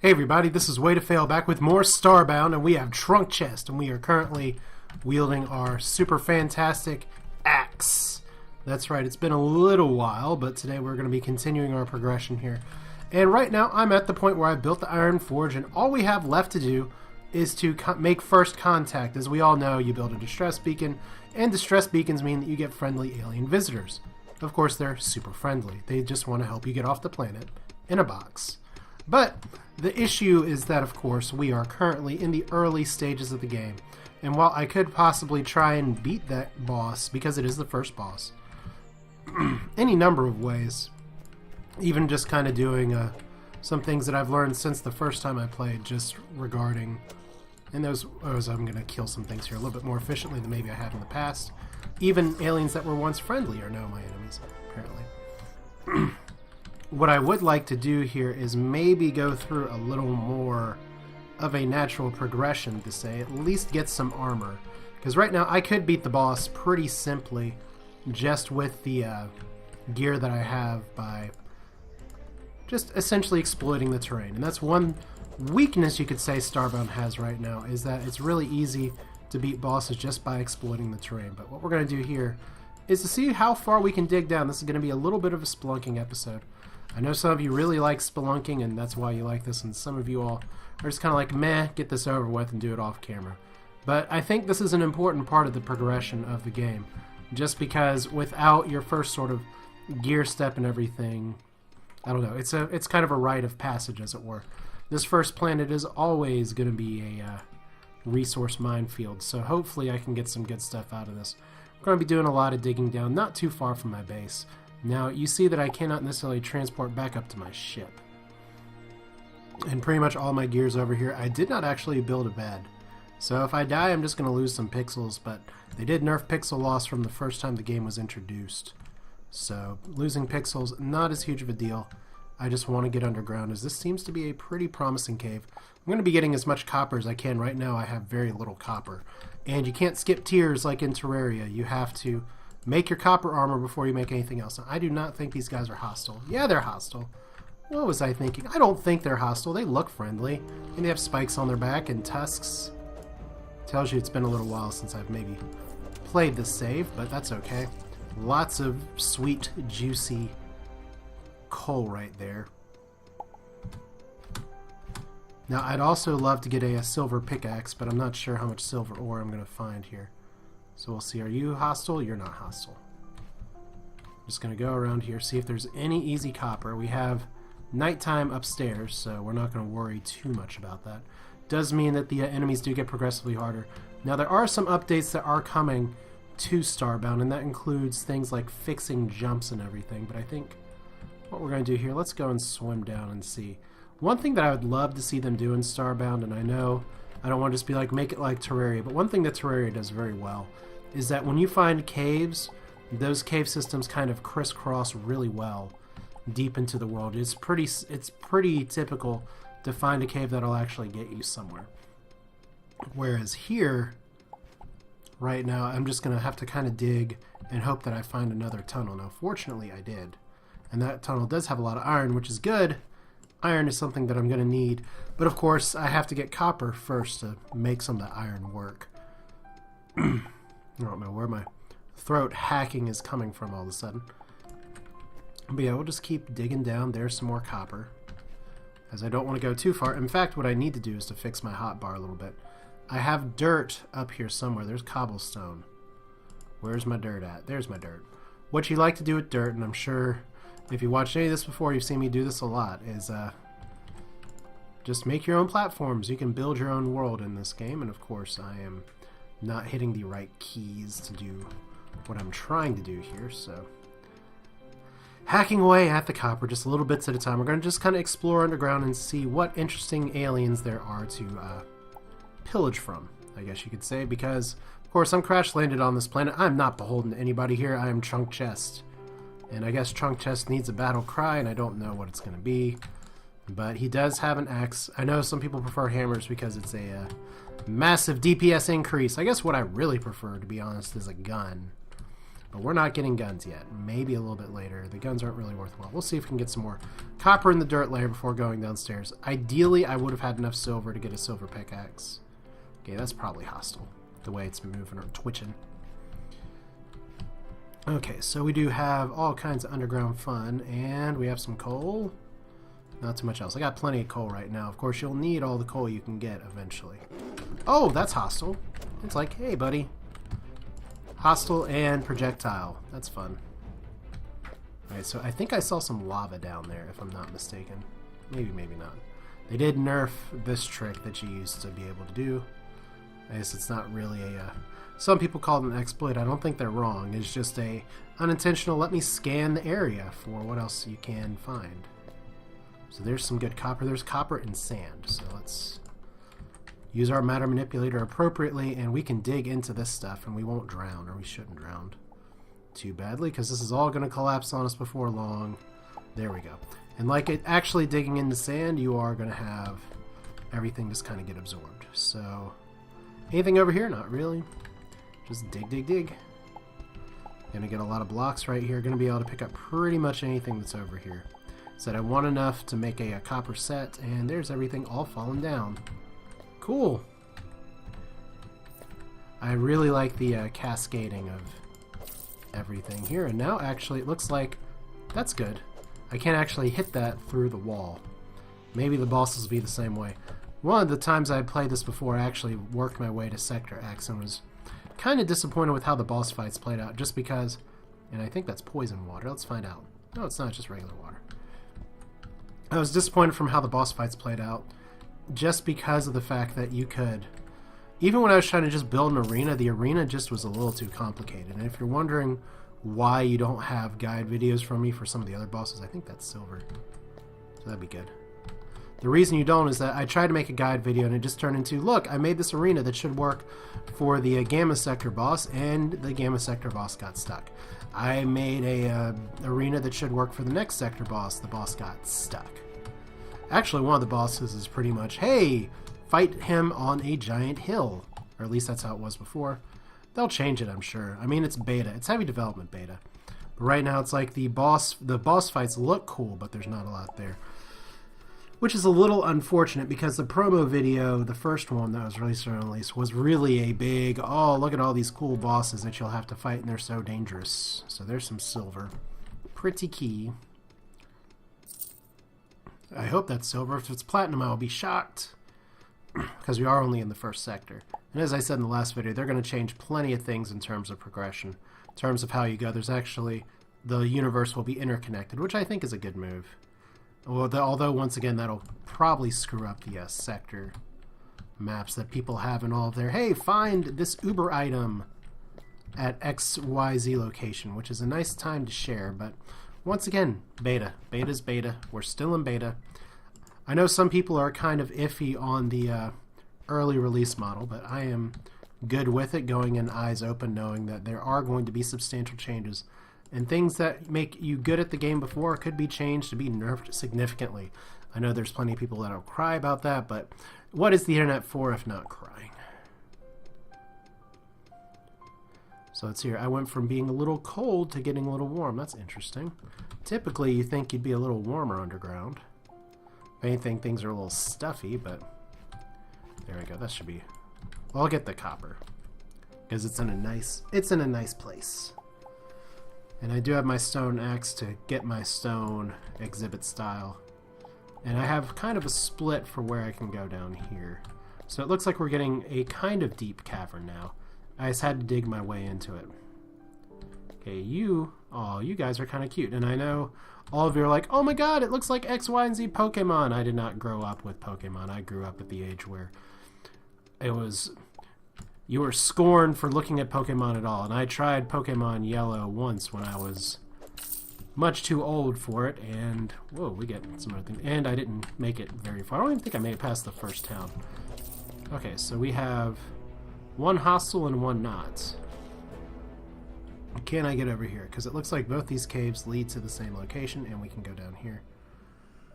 Hey everybody, this is Way to Fail back with more Starbound, and we have Trunk Chest, and we are currently wielding our super fantastic axe. That's right, it's been a little while, but today we're going to be continuing our progression here. And right now I'm at the point where I've built the Iron Forge, and all we have left to do is to make first contact. As we all know, you build a distress beacon, and distress beacons mean that you get friendly alien visitors. Of course, they're super friendly. They just want to help you get off the planet in a box. But the issue is that, of course, we are currently in the early stages of the game. And while I could possibly try and beat that boss, because it is the first boss, any number of ways, even just kind of doing some things that I've learned since the first time I played, just regarding, and those I'm going to kill some things here a little bit more efficiently than maybe I have in the past. Even aliens that were once friendly are now my enemies, apparently. What I would like to do here is maybe go through a little more of a natural progression to say, at least get some armor. Because right now I could beat the boss pretty simply just with the gear that I have by just essentially exploiting the terrain. And that's one weakness you could say Starbound has right now, is that it's really easy to beat bosses just by exploiting the terrain. But what we're going to do here is to see how far we can dig down. This is going to be a little bit of a spelunking episode. I know some of you really like spelunking, and that's why you like this, and some of you all are just kind of like, meh, get this over with and do it off camera. But I think this is an important part of the progression of the game, just because without your first sort of gear step and everything, I don't know, it's kind of a rite of passage, as it were. This first planet is always going to be a resource minefield, so hopefully I can get some good stuff out of this. I'm going to be doing a lot of digging down, not too far from my base. Now, you see that I cannot necessarily transport back up to my ship. And pretty much all my gear's over here. I did not actually build a bed. So if I die, I'm just going to lose some pixels, but they did nerf pixel loss from the first time the game was introduced. So losing pixels, not as huge of a deal. I just want to get underground, as this seems to be a pretty promising cave. I'm going to be getting as much copper as I can. Right now I have very little copper. And you can't skip tiers like in Terraria. You have to make your copper armor before you make anything else. Now, I do not think these guys are hostile. Yeah, they're hostile. What was I thinking? I don't think they're hostile. They look friendly. And they have spikes on their back and tusks. Tells you it's been a little while since I've maybe played this save, but that's okay. Lots of sweet, juicy coal right there. Now, I'd also love to get a silver pickaxe, but I'm not sure how much silver ore I'm going to find here. So we'll see. Are you hostile? You're not hostile. I'm just going to go around here, see if there's any easy copper. We have nighttime upstairs, so we're not going to worry too much about that. Does mean that the enemies do get progressively harder. Now, there are some updates that are coming to Starbound, and that includes things like fixing jumps and everything. But I think what we're going to do here, let's go and swim down and see. One thing that I would love to see them do in Starbound, and I know I don't want to just be like, make it like Terraria, but one thing that Terraria does very well is that when you find caves, those cave systems kind of crisscross really well deep into the world. It's pretty typical to find a cave that'll actually get you somewhere. Whereas here, right now, I'm just going to have to kind of dig and hope that I find another tunnel. Now, fortunately, I did. And that tunnel does have a lot of iron, which is good. Iron is something that I'm going to need. But, of course, I have to get copper first to make some of the iron work. I don't know where my throat hacking is coming from all of a sudden. But yeah, we'll just keep digging down. There's some more copper, as I don't want to go too far. In fact, what I need to do is to fix my hotbar a little bit. I have dirt up here somewhere. There's cobblestone. Where's my dirt at? There's my dirt. What you like to do with dirt, and I'm sure if you watched any of this before, you've seen me do this a lot, is just make your own platforms. You can build your own world in this game, and of course I am not hitting the right keys to do what I'm trying to do here, so hacking away at the copper just little bits at a time. We're going to just kind of explore underground and see what interesting aliens there are to pillage from, I guess you could say, because of course I'm crash landed on this planet. I'm not beholden to anybody here. I am Trunk Chest, and I guess Trunk Chest needs a battle cry, and I don't know what it's going to be, but he does have an axe. I know some people prefer hammers because it's a massive DPS increase. I guess what I really prefer, to be honest, is a gun. But we're not getting guns yet. Maybe a little bit later. The guns aren't really worthwhile. We'll see if we can get some more copper in the dirt layer before going downstairs. Ideally, I would have had enough silver to get a silver pickaxe. Okay, that's probably hostile, the way it's moving or twitching. Okay, so we do have all kinds of underground fun, and we have some coal. Not too much else. I got plenty of coal right now. Of course, you'll need all the coal you can get eventually. Oh, that's hostile. It's like, hey, buddy. Hostile and projectile. That's fun. Alright, so I think I saw some lava down there, if I'm not mistaken. Maybe, maybe not. They did nerf this trick that you used to be able to do. I guess it's not really a... some people call it an exploit. I don't think they're wrong. It's just a unintentional, let me scan the area for what else you can find. So there's some good copper. There's copper and sand. So let's use our matter manipulator appropriately, and we can dig into this stuff, and we won't drown, or we shouldn't drown too badly, because this is all going to collapse on us before long. There we go. And like it actually digging into sand, you are going to have everything just kind of get absorbed. So anything over here? Not really. Just dig, dig, dig. Gonna get a lot of blocks right here. Gonna be able to pick up pretty much anything that's over here. Said I want enough to make a copper set, and there's everything all falling down. Cool. I really like the cascading of everything here, and now actually it looks like that's good. I can't actually hit that through the wall. Maybe the bosses will be the same way. One of the times I played this before, I actually worked my way to Sector X and was kind of disappointed with how the boss fights played out, just because, and I think that's poison water. Let's find out. No, it's not, just regular water. I was disappointed from how the boss fights played out, just because of the fact that you could, even when I was trying to just build an arena, the arena just was a little too complicated. And if you're wondering why you don't have guide videos from me for some of the other bosses, I think that's silver. So that'd be good. The reason you don't is that I tried to make a guide video and it just turned into, look, I made this arena that should work for the Gamma Sector boss, and the Gamma Sector boss got stuck. I made a arena that should work for the next sector boss. The boss got stuck. Actually, one of the bosses is pretty much, hey, fight him on a giant hill. Or at least that's how it was before. They'll change it, I'm sure. I mean, it's beta. It's heavy development beta. But right now, it's like the boss fights look cool, but there's not a lot there. Which is a little unfortunate, because the promo video, the first one that was released on release, was really a big, oh, look at all these cool bosses that you'll have to fight, and they're so dangerous. So there's some silver. Pretty key. I hope that's silver. If it's platinum, I'll be shocked, because we are only in the first sector. And as I said in the last video, they're going to change plenty of things in terms of progression. In terms of how you go, there's actually, the universe will be interconnected, which I think is a good move. Although, once again, that'll probably screw up the sector maps that people have in all of their, hey, find this Uber item at XYZ location, which is a nice time to share, but once again, beta. Beta's beta. We're still in beta. I know some people are kind of iffy on the early release model, but I am good with it, going in eyes open, knowing that there are going to be substantial changes. And things that make you good at the game before could be changed to be nerfed significantly. I know there's plenty of people that'll cry about that, but what is the internet for if not crying? So let's hear. I went from being a little cold to getting a little warm. That's interesting. Typically, you think you'd be a little warmer underground. If anything, things are a little stuffy, but there we go. That should be... Well, I'll get the copper, because it's in a nice place. And I do have my stone axe to get my stone exhibit style. And I have kind of a split for where I can go down here. So it looks like we're getting a kind of deep cavern now. I just had to dig my way into it. Okay, you guys are kind of cute. And I know all of you are like, oh my god, it looks like X, Y, and Z Pokemon. I did not grow up with Pokemon. I grew up at the age where it was... You were scorned for looking at Pokemon at all, and I tried Pokemon Yellow once when I was much too old for it, and whoa, we get some other things, and I didn't make it very far. I don't even think I made it past the first town. Okay, so we have one hostile and one not. Can I get over here? Because it looks like both these caves lead to the same location, and we can go down here.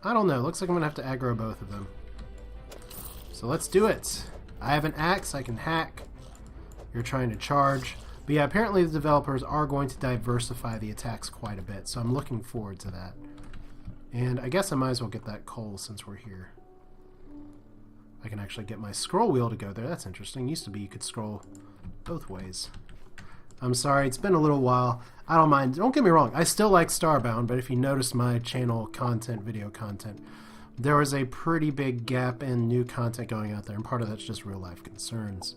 I don't know. Looks like I'm going to have to aggro both of them. So let's do it. I have an axe. I can hack. You're trying to charge. But yeah, apparently the developers are going to diversify the attacks quite a bit, so I'm looking forward to that. And I guess I might as well get that coal since we're here. I can actually get my scroll wheel to go there. That's interesting. Used to be you could scroll both ways. I'm sorry, it's been a little while. I don't mind. Don't get me wrong. I still like Starbound, but if you noticed my channel content, video content, there was a pretty big gap in new content going out there, and part of that's just real life concerns.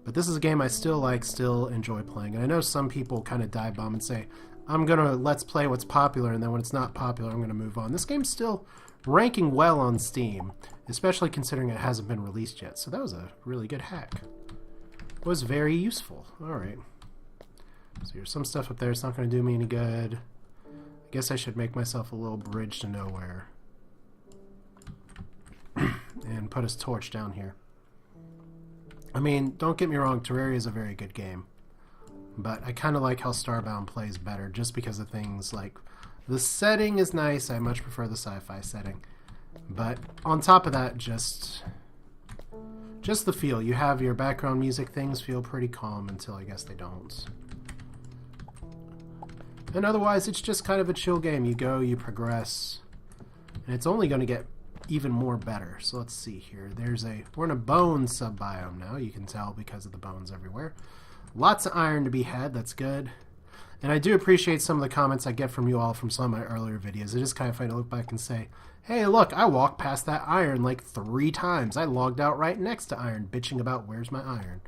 But this is a game I still like, still enjoy playing. And I know some people kind of dive bomb and say, I'm going to let's play what's popular, and then when it's not popular, I'm going to move on. This game's still ranking well on Steam, especially considering it hasn't been released yet. So that was a really good hack. It was very useful. Alright. So there's some stuff up there. It's not going to do me any good. I guess I should make myself a little bridge to nowhere. And put his torch down here. I mean, don't get me wrong, Terraria is a very good game. But I kind of like how Starbound plays better just because of things like the setting is nice. I much prefer the sci-fi setting. But on top of that, just the feel. You have your background music, things feel pretty calm until I guess they don't. And otherwise, it's just kind of a chill game. You go, you progress, and it's only going to get even more better. So let's see here. We're in a bone sub-biome now. You can tell because of the bones everywhere. Lots of iron to be had. That's good. And I do appreciate some of the comments I get from you all from some of my earlier videos. It is kind of funny to look back and say, hey, look, I walked past that iron like 3 times. I logged out right next to iron, bitching about where's my iron.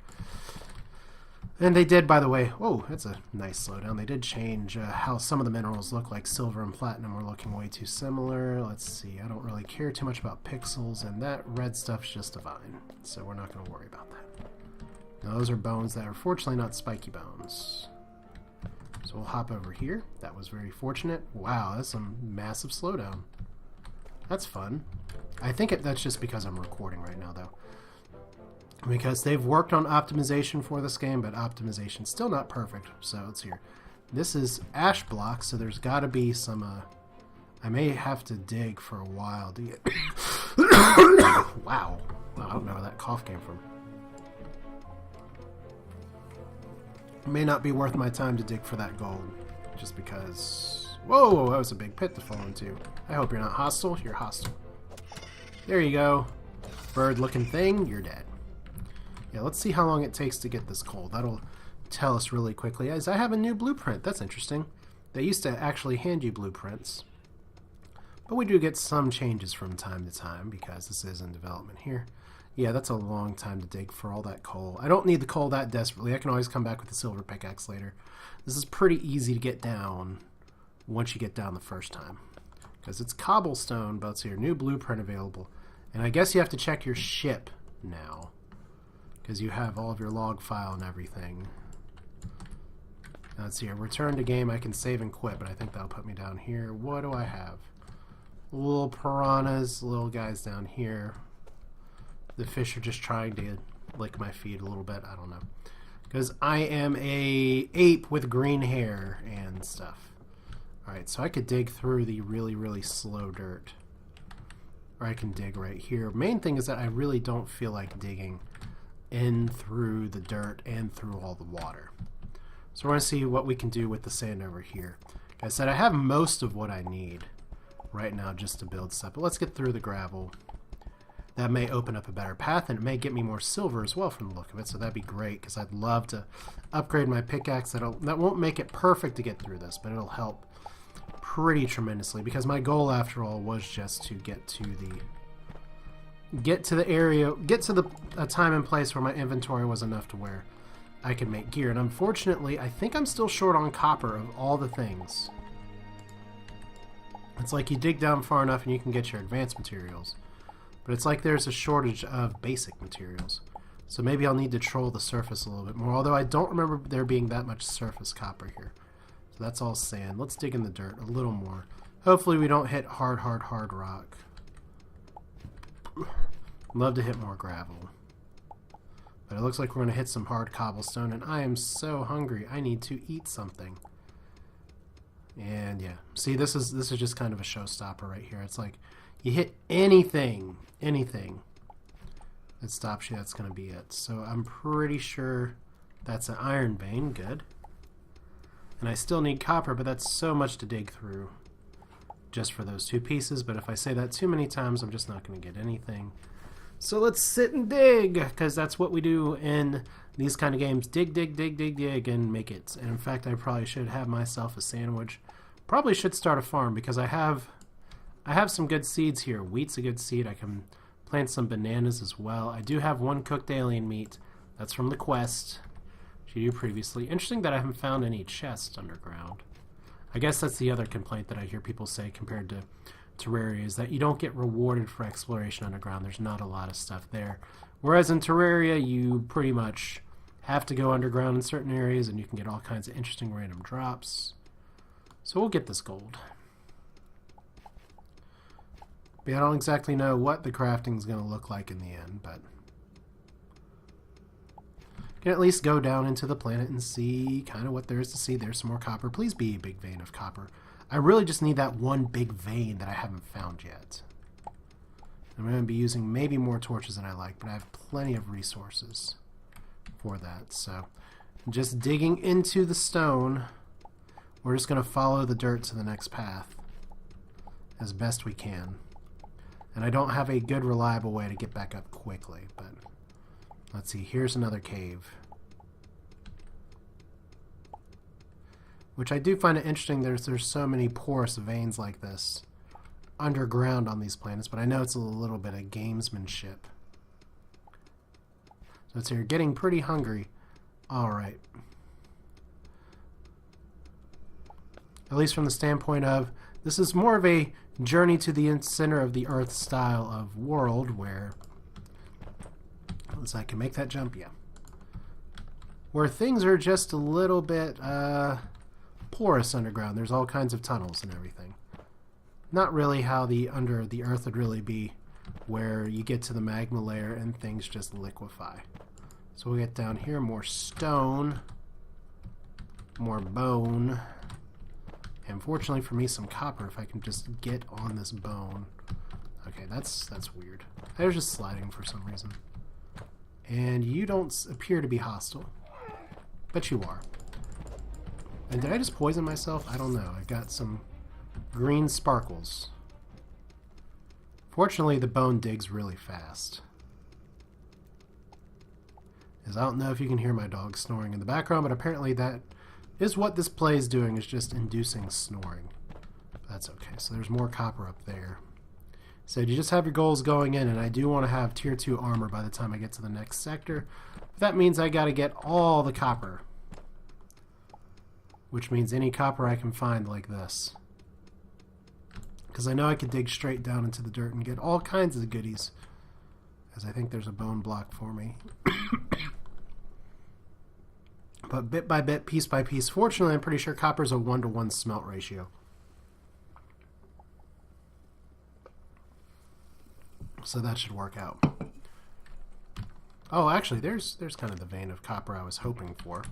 And they did, by the way, whoa, that's a nice slowdown. They did change how some of the minerals look, like silver and platinum were looking way too similar. Let's see, I don't really care too much about pixels, and that red stuff's just divine, so we're not going to worry about that. Now, those are bones that are fortunately not spiky bones. So we'll hop over here. That was very fortunate. Wow, that's some massive slowdown. That's fun. I think that's just because I'm recording right now, though. Because they've worked on optimization for this game, but optimization's still not perfect. So let's hear. This is ash blocks, so there's got to be some. I may have to dig for a while to get. Wow. I don't know where that cough came from. It may not be worth my time to dig for that gold, just because. Whoa, that was a big pit to fall into. I hope you're not hostile. You're hostile. There you go. Bird-looking thing. You're dead. Yeah, let's see how long it takes to get this coal. That'll tell us really quickly. As I have a new blueprint. That's interesting. They used to actually hand you blueprints. But we do get some changes from time to time because this is in development here. Yeah, that's a long time to dig for all that coal. I don't need the coal that desperately. I can always come back with the silver pickaxe later. This is pretty easy to get down once you get down the first time. Because it's cobblestone, but it's your new blueprint available. And I guess you have to check your ship now. Because you have all of your log file and everything. Now let's see here. Return to game. I can save and quit, but I think that'll put me down here. What do I have? Little piranhas, little guys down here. The fish are just trying to lick my feet a little bit. I don't know. Because I am a ape with green hair and stuff. Alright, so I could dig through the really, really slow dirt. Or I can dig right here. Main thing is that I really don't feel like digging in through the dirt and through all the water. So we're going to see what we can do with the sand over here. Like I said, I have most of what I need right now just to build stuff. But let's get through the gravel. That may open up a better path, and it may get me more silver as well from the look of it, so that'd be great, because I'd love to upgrade my pickaxe. That won't make it perfect to get through this, but it'll help pretty tremendously, because my goal, after all, was just to get to the area, get to a time and place where my inventory was enough to where I could make gear. And unfortunately, I think I'm still short on copper of all the things. It's like you dig down far enough and you can get your advanced materials. But it's like there's a shortage of basic materials. So maybe I'll need to troll the surface a little bit more, although I don't remember there being that much surface copper here. So that's all sand. Let's dig in the dirt a little more. Hopefully we don't hit hard rock. Love to hit more gravel. But it looks like we're going to hit some hard cobblestone, and I am so hungry. I need to eat something. And yeah, see, this is just kind of a showstopper right here. It's like you hit anything that stops you, that's going to be it. So I'm pretty sure That's an iron vein, good. And I still need copper, but that's so much to dig through just for those 2 pieces. But if I say that too many times, I'm just not going to get anything. So let's sit and dig, because that's what we do in these kind of games. Dig, dig, dig, dig, dig, and make it. And in fact, I probably should have myself a sandwich. Probably should start a farm, because I have some good seeds here. Wheat's a good seed. I can plant some bananas as well. I do have 1 cooked alien meat. That's from the quest you previously. Interesting that I haven't found any chests underground. I guess that's the other complaint that I hear people say compared to Terraria, is that you don't get rewarded for exploration underground. There's not a lot of stuff there. Whereas in Terraria, you pretty much have to go underground in certain areas, and you can get all kinds of interesting random drops. So we'll get this gold. But I don't exactly know what the crafting is going to look like in the end, but can at least go down into the planet and see kind of what there is to see. There's some more copper. Please be a big vein of copper. I really just need that 1 big vein that I haven't found yet. I'm going to be using maybe more torches than I like, but I have plenty of resources for that. So just digging into the stone, we're just going to follow the dirt to the next path as best we can. And I don't have a good reliable way to get back up quickly, but let's see, here's another cave. Which I do find it interesting, there's so many porous veins like this underground on these planets, but I know it's a little bit of gamesmanship. So it's here, getting pretty hungry. Alright. At least from the standpoint of, this is more of a journey to the center of the Earth style of world, where I can make that jump, yeah. Where things are just a little bit porous underground. There's all kinds of tunnels and everything. Not really how the under the earth would really be, where you get to the magma layer and things just liquefy. So we'll get down here, more stone, more bone, and fortunately for me, some copper if I can just get on this bone. Okay, that's weird. I was just sliding for some reason. And you don't appear to be hostile. But you are. And did I just poison myself? I don't know. I got some green sparkles. Fortunately, the bone digs really fast. As I don't know if you can hear my dog snoring in the background, but apparently that is what this play is doing, is just inducing snoring. But that's okay. So there's more copper up there. So you just have your goals going in, and I do want to have tier 2 armor by the time I get to the next sector. But that means I got to get all the copper. Which means any copper I can find like this. Because I know I could dig straight down into the dirt and get all kinds of goodies. As I think there's a bone block for me. But bit by bit, piece by piece. Fortunately, I'm pretty sure copper's a 1-to-1 smelt ratio. So that should work out. Oh, actually, there's kind of the vein of copper I was hoping for.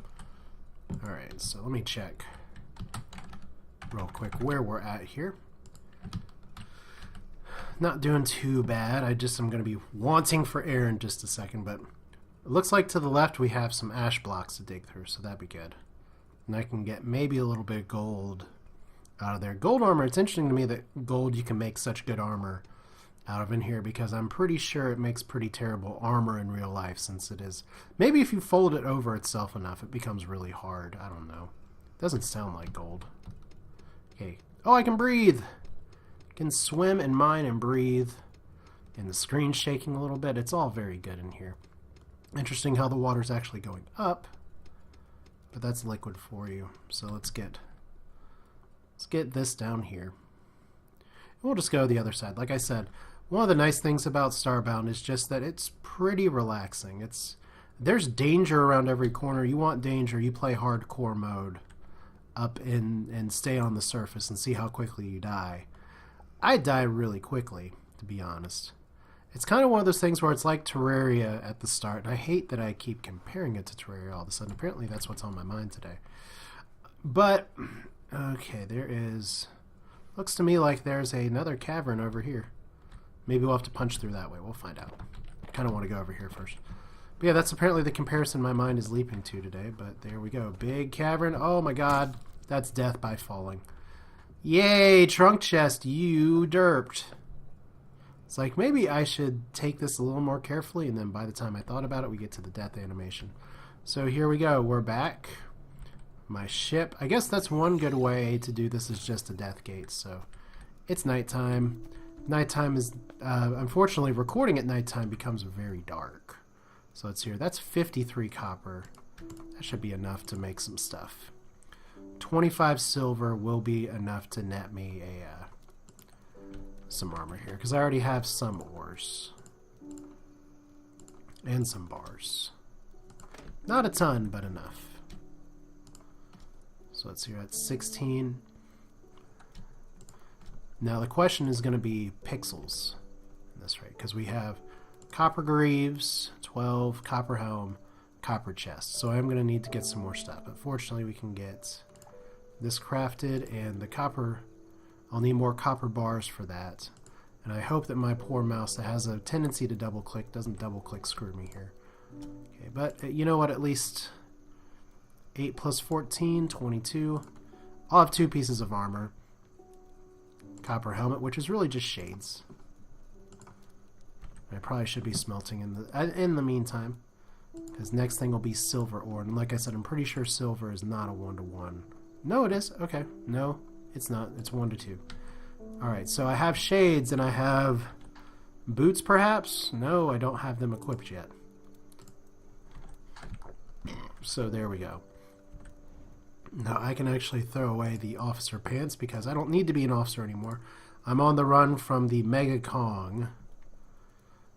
Alright, so let me check real quick where we're at here. Not doing too bad. I'm going to be wanting for air in just a second, but it looks like to the left we have some ash blocks to dig through, so that'd be good. And I can get maybe a little bit of gold out of there. Gold armor, it's interesting to me that gold you can make such good armor out of in here, because I'm pretty sure it makes pretty terrible armor in real life, since it is. Maybe if you fold it over itself enough, it becomes really hard. I don't know. Doesn't sound like gold. Okay. Oh, I can breathe! I can swim and mine and breathe. And the screen's shaking a little bit. It's all very good in here. Interesting how the water's actually going up. But that's liquid for you. So let's get this down here. We'll just go the other side. Like I said, one of the nice things about Starbound is just that it's pretty relaxing. There's danger around every corner. You want danger, you play hardcore mode up in and stay on the surface and see how quickly you die. I die really quickly, to be honest. It's kind of one of those things where it's like Terraria at the start, and I hate that I keep comparing it to Terraria all of a sudden. Apparently that's what's on my mind today. But, okay, there is... Looks to me like there's another cavern over here. Maybe we'll have to punch through that way. We'll find out. I kind of want to go over here first. But yeah, that's apparently the comparison my mind is leaping to today. But there we go. Big cavern. Oh my god. That's death by falling. Yay, trunk chest. You derped. It's like, maybe I should take this a little more carefully, and then by the time I thought about it, we get to the death animation. So here we go. We're back. My ship. I guess that's one good way to do this is just a death gate. So it's nighttime. Nighttime is, unfortunately, recording at nighttime becomes very dark. So let's hear. That's 53 copper. That should be enough to make some stuff. 25 silver will be enough to net me some armor here, because I already have some ores and some bars. Not a ton, but enough. So let's see, we're at 16. Now the question is going to be pixels in this rate, because we have copper greaves, 12, copper helm, copper chest. So I'm going to need to get some more stuff. But fortunately we can get this crafted, and the copper, I'll need more copper bars for that. And I hope that my poor mouse that has a tendency to double click doesn't double click screw me here. Okay, but you know what, at least 8 plus 14, 22. I'll have 2 pieces of armor. Copper helmet, which is really just shades. I probably should be smelting in the meantime, because next thing will be silver ore. And like I said, I'm pretty sure silver is not a 1-to-1. No, it is. Okay. No, it's not. It's 1-to-2. Alright, so I have shades and I have boots, perhaps? No, I don't have them equipped yet. So there we go. Now I can actually throw away the officer pants because I don't need to be an officer anymore. I'm on the run from the Mega Kong.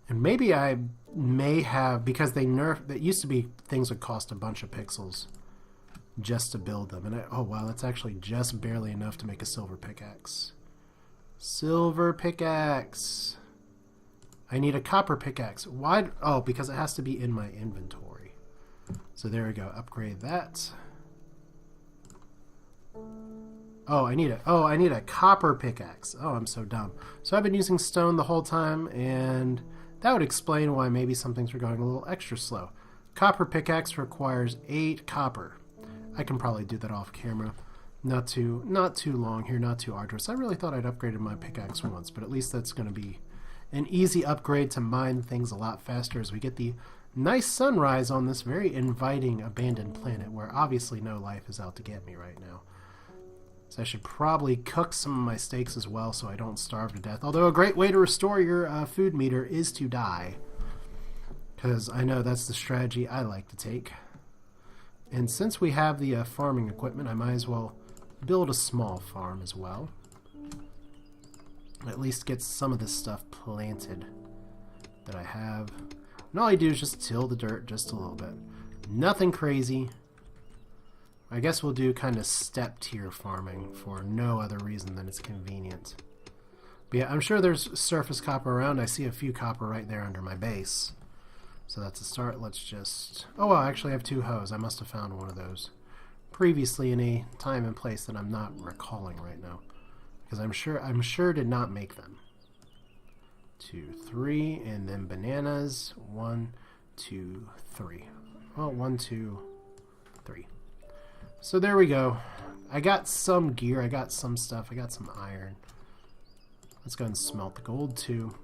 And maybe I may have, because they nerfed, that used to be things would cost a bunch of pixels just to build them. And oh wow, that's actually just barely enough to make a silver pickaxe. Silver pickaxe. I need a copper pickaxe. Why? Oh, because it has to be in my inventory. So there we go. Upgrade that. Oh, I need a copper pickaxe. Oh, I'm so dumb. So I've been using stone the whole time, and that would explain why maybe some things are going a little extra slow. Copper pickaxe requires 8 copper. I can probably do that off camera. Not too long here, not too arduous. I really thought I'd upgraded my pickaxe once, but at least that's going to be an easy upgrade to mine things a lot faster as we get the nice sunrise on this very inviting abandoned planet where obviously no life is out to get me right now. So I should probably cook some of my steaks as well so I don't starve to death. Although a great way to restore your food meter is to die, because I know that's the strategy I like to take. And since we have the farming equipment, I might as well build a small farm as well. At least get some of this stuff planted that I have. And all I do is just till the dirt just a little bit. Nothing crazy. I guess we'll do kind of step tier farming for no other reason than it's convenient. But yeah, I'm sure there's surface copper around. I see a few copper right there under my base. So that's a start. Let's just... Oh, well, I actually have 2 hoes. I must have found one of those previously in a time and place that I'm not recalling right now, because I'm sure did not make them. 2, 3, and then bananas. 1, 2, 3. Well, 1, 2, 3. So there we go. I got some gear. I got some stuff. I got some iron. Let's go and smelt the gold too.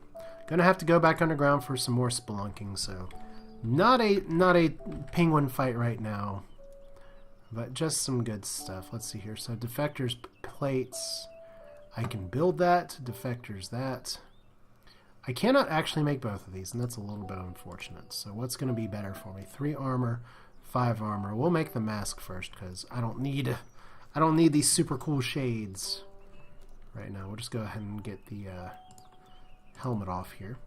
Gonna have to go back underground for some more spelunking. So not a penguin fight right now, but just some good stuff. Let's see here. So defectors plates. I can build that. Defectors that. I cannot actually make both of these, and that's a little bit unfortunate. So what's going to be better for me? 3 armor, 5 armor. We'll make the mask first because I don't need these super cool shades right now. We'll just go ahead and get the helmet off here.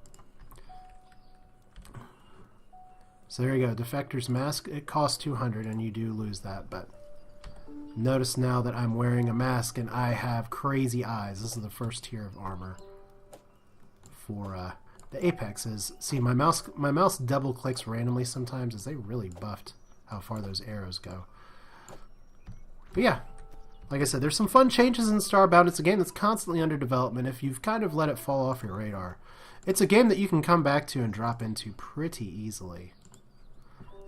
So there you go. Defector's mask. It costs 200, and you do lose that. But notice now that I'm wearing a mask and I have crazy eyes. This is the first tier of armor for the apexes. See, my mouse double clicks randomly sometimes as they really buffed how far those arrows go. But yeah, like I said, there's some fun changes in Starbound. It's a game that's constantly under development if you've kind of let it fall off your radar. It's a game that you can come back to and drop into pretty easily.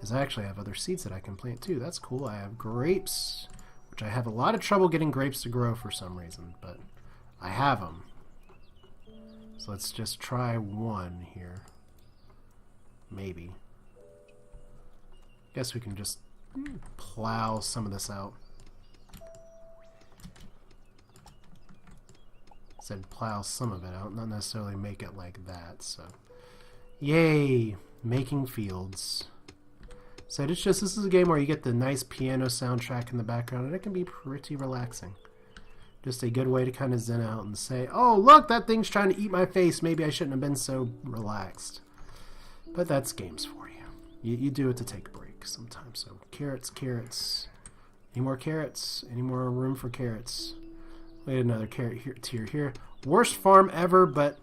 is I actually have other seeds that I can plant too. That's cool. I have grapes, which I have a lot of trouble getting grapes to grow for some reason, but I have them. So let's just try one here. Maybe. Guess we can just plow some of this out. Said plow some of it out, not necessarily make it like that, so. Yay! Making fields. So it's just, this is a game where you get the nice piano soundtrack in the background, and it can be pretty relaxing. Just a good way to kind of zen out and say, oh, look, that thing's trying to eat my face. Maybe I shouldn't have been so relaxed. But that's games for you. You do it to take a break sometimes. So carrots, carrots. Any more carrots? Any more room for carrots? We had another carrot here, tier here. Worst farm ever, but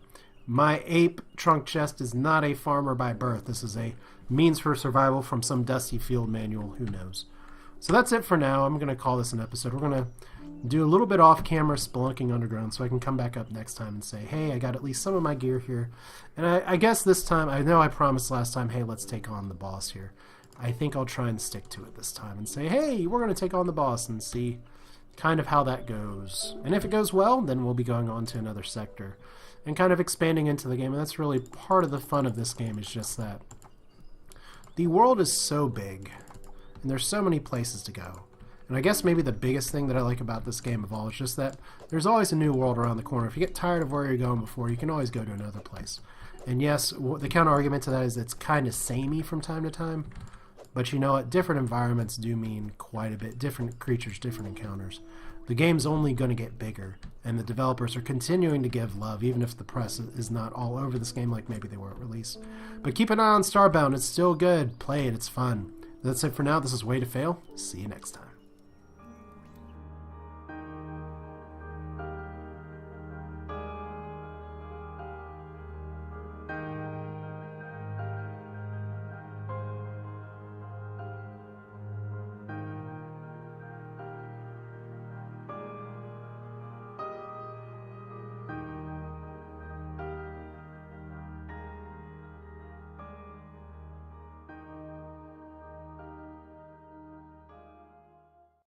my ape trunk chest is not a farmer by birth. This is a means for survival from some dusty field manual. Who knows? So that's it for now. I'm going to call this an episode. We're going to do a little bit off-camera spelunking underground so I can come back up next time and say, hey, I got at least some of my gear here. And I guess this time, I know I promised last time, hey, let's take on the boss here. I think I'll try and stick to it this time and say, hey, we're going to take on the boss and see kind of how that goes. And if it goes well, then we'll be going on to another sector and kind of expanding into the game. And that's really part of the fun of this game, is just that the world is so big and there's so many places to go. And I guess maybe the biggest thing that I like about this game of all is just that there's always a new world around the corner. If you get tired of where you're going before, you can always go to another place. And yes, the counter argument to that is it's kind of samey from time to time. But you know what? Different environments do mean quite a bit. Different creatures, different encounters. The game's only going to get bigger, and the developers are continuing to give love, even if the press is not all over this game like maybe they were at release. But keep an eye on Starbound. It's still good. Play it. It's fun. That's it for now. This is Way to Fail. See you next time.